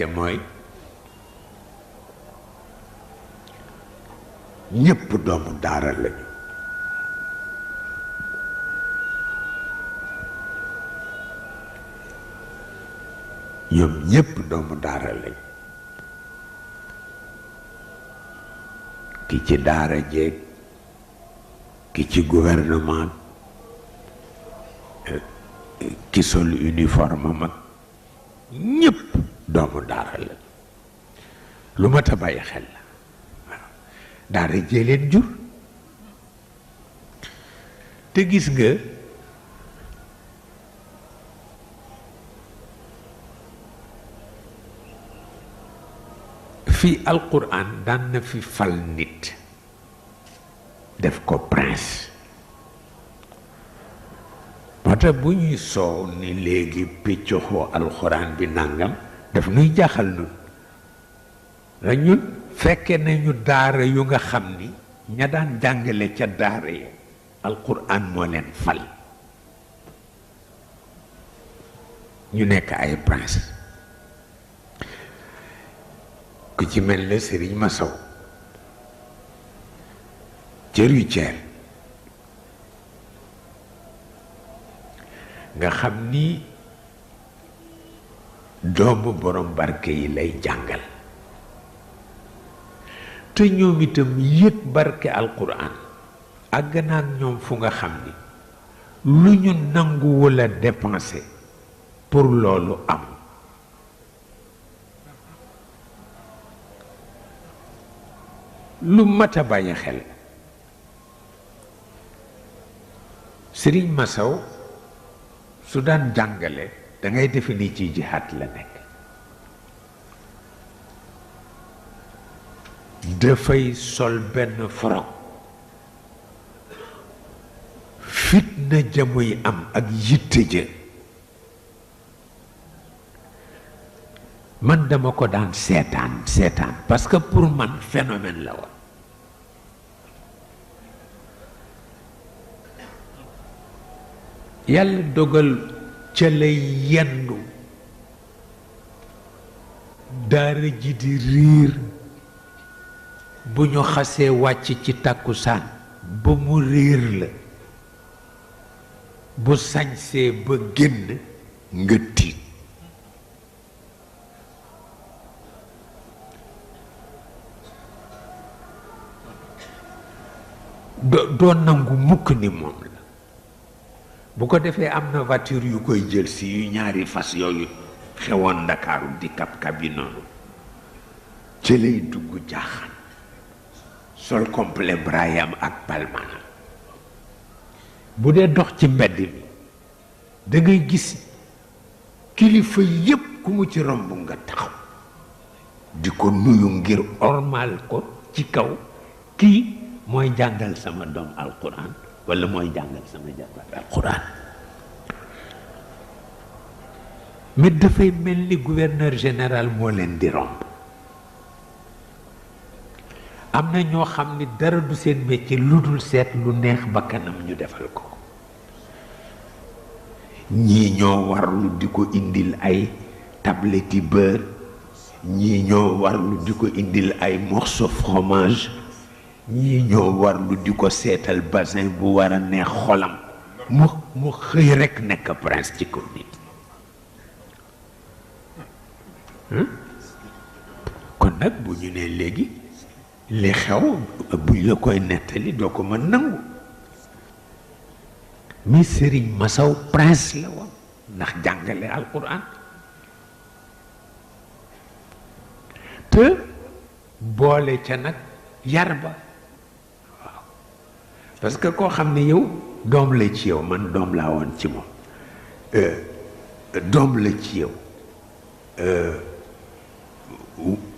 réalité mooy ñépp doomu daara lañu ñoom ñépp doomu daara lañu ki ci daara jeeg ki ci gouvernement ki sol uniforme mag ñépp doomu daara lañu lu mat a bàyyi xel la waaw daara jee leen jur te gis nga fii alquran daan na fi fal nit def ko prince moo tax bu ñuy soow ni léegi piccoxoo alxuraan bi nangam daf nuy jaaxal nun la ñun fekke nañu daara yu nga xam ni ña daan jàngale ca daara yi alquran moo leen fal ñu nekk ay prince ku ci mel ne Sëriñ Masaw cër yu ceer nga xam ni doomu borom barke yi lay jàngal te ñoom itam yët barke alquran àgg na ak ñoom fu nga xam ni lu ñu nanguwul a dépenser pour loolu am lu mat a bàyyi xel Sëriñ Masaw su daan jàngale da ngay defe ni ci jihaat la nekk dafay sol benn forog fitna jamuy am ak yitte ja man dama ko daan seetaan parce que pour man phénomène la woon yàlla dogal ca lay yendu daara ji di riir bu ñu xasee wàcc ci tàkkusaan ba mu riir la bu sañsee ba génn nga tiit doo nangu mukk ni moom la bu ko defee am na voiture yu koy jël si yu ñaari fas yooyu xewoon Ndakaaru di kab-kab yi noonu ci lay dugg jaaxaan sol complet brayam ak palmanam bu dee dox ci mbedd mi da ngay gis kilifa yépp ku mu ci romb nga taxaw di ko nuyu ngir ormal ko ci kaw kii mooy jàngal sama doom alquran wala mooy jàngal sama jarbaat alquran mais dafay mel ni gouverneur général moo leen di romb am na ñoo xam ni dara du seen métier lu dul seet lu neex ba kanam ñu defal ko ñii ñoo warlu di ko indil ay tablette yi beurre ñii ñoo warlu di ko indil ay morceau fromage ñii ñoo warlu di ko seetal bassin bu war a neex xolam mu xëy rekk nekk prince ci kaw nit kon nag bu ñu nee léegi li xew buñ la koy nettali doo ko mën nangu mi Sëriñ Masaw prince la woon ndax jàngale alquran te boole ca nag yar ba waaw parce que koo xam ne yow doom la ci yow man doom laa woon ci moom doom la ci yow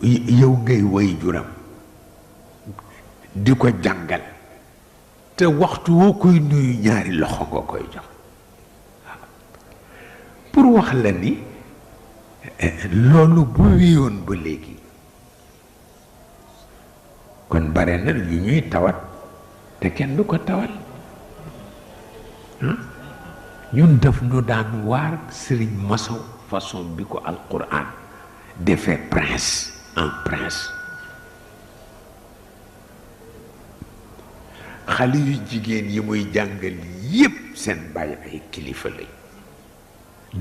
yow ngay woy juram di ko jàngal te waxtu woo koy nuyu ñaari loxo nga koy jox pour wax la ni loolu bu wéyoon ba léegi kon bare na yu ñuy tawat te kenn du ko tawal ñun def nu daan waar Sëriñ Masaw façon bi ko alquran defee prince en prince. xale yu jigéen yi muy jàngal yépp seen bàyyi ay kilifa lañ,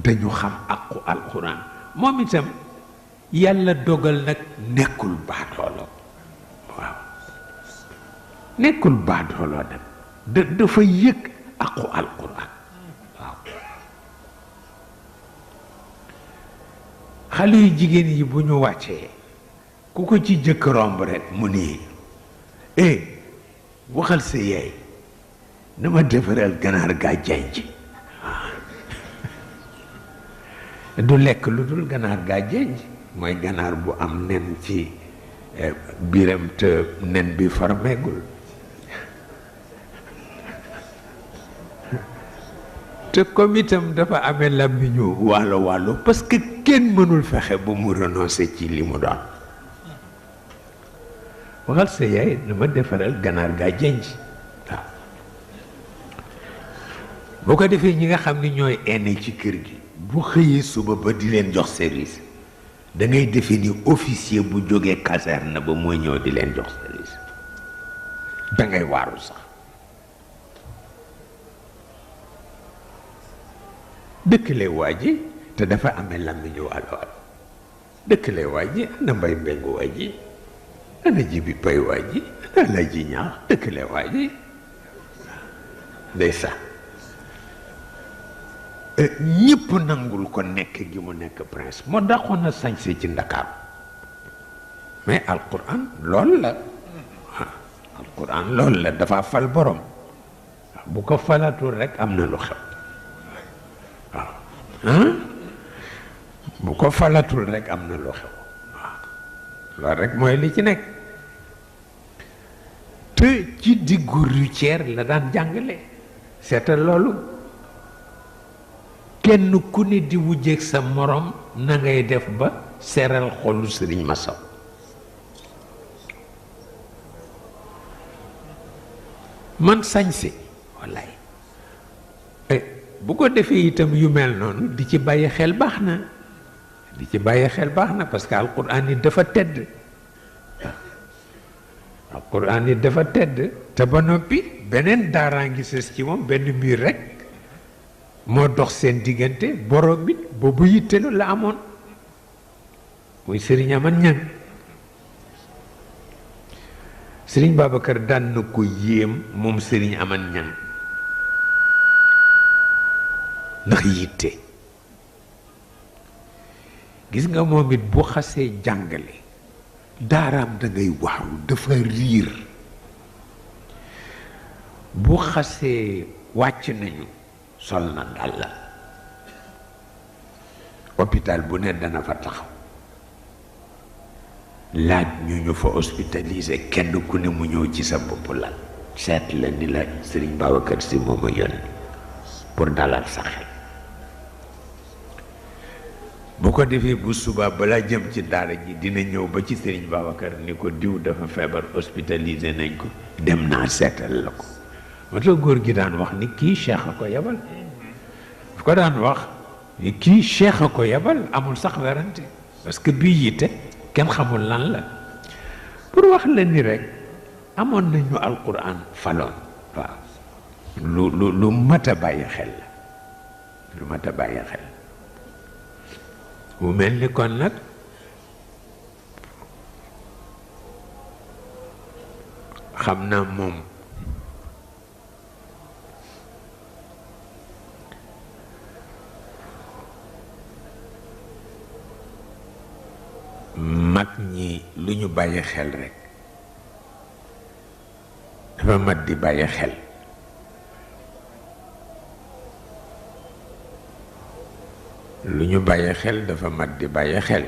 dañu xam aqu alxuraan. moom itam yàlla dogal nag nekkul baadoolo, waaw nekkul baadoolo nag dafa yëg aqu alxuraan. waaw xale yu jigéen yi bu ñu wàccee ku ko ci jëkk romb rek mu nii waxal sa yaay na ma defaral ganaar gaa janj. du lekk lu dul ganaar gaa janj, mooy ganaar bu am nen ci biiram te nen bi farmeegul. te comme itam dafa amee làmmiñu wàllo wàllo parce que kenn mënul fexe ba mu renoncer ci li mu doon. waxal sa yaay dama defaral ganaar gaa jënj. waaw boo ko defee ñi nga xam ni ñooy aîné ci kër gi bu xëyee suba ba di leen jox service da ngay defee ni officier bu jógee caserne ba mooy ñëw di leen jox service. da ngay waaru sax. dëkkale waa ji te dafa amee làmmiñu wàllo wàllo. dëkkale waa ji ana mbay mbengu waa ji ana jibi pay waa ji ana la ji ñaax dëkkale waa ji day sax ñëpp nangul ko nekk gi mu nekk prince. moo dàqoon na sañse ci Ndakaaru mais alquran lool la. alquran lool la dafa fal borom. bu ko falatul rek am na lu xew. waaw bu ko falatul rek am na lu xew. loolu rek mooy li ci nekk. te ci diggu routière la daan jàngale. seetal loolu. kenn ku ne di wujjeeg sa morom na ngay def ba seral xolu Sëriñ Masaw. man sañse wallaay bu ko defee itam yu mel noonu di ci bàyyi xel baax na. di ci bàyyi xel baax na parce que alquran yi dafa tedd. alquran yi dafa tedd. te ba noppi beneen daaraa ngi sës ci moom benn mbir rek moo dox seen diggante borom it boobu yittelu la amoon muy Sëriñ Aman Ñaŋ. Sëriñ Babacar daan na ko yéem moom Sëriñ Aman Ñaŋ ndax yitte. gis nga moom it bu xasee jàngale daaraam da ngay waaw dafa riir. bu xasee wàcc nañu sol na dàll hôpital bu ne dana fa taxaw laaj ñu fa hospitalisé kenn ku ne mu ñëw ci sa bopp lal seet la ni la Sëriñ Babacar Si mooma yónni pour dalal sa xel. bu ko defee bu subaa balaa jëm ci daara ji dina ñëw ba ci Sëriñ Babacar ni ko diw dafa feebar hospitalisé nañ ko dem naa seetal la ko. moo tax góor gi daan wax ni kii cheikh a ko yebal. fu ko daan wax ni kii cheikh a ko yebal amul sax werante parce que bii yitte kenn xamul lan la. pour wax la ni rek amoon nañu alquran faloon. waaw lu mat a bàyyi xel la lu mat a bàyyi xel. mu mel ni kon nag xam naa moom mag ñi lu ñu bàyyi xel rekk dafa mat di bàyyi xel. lu ñu bàyyi xel dafa mat di bàyyi xel.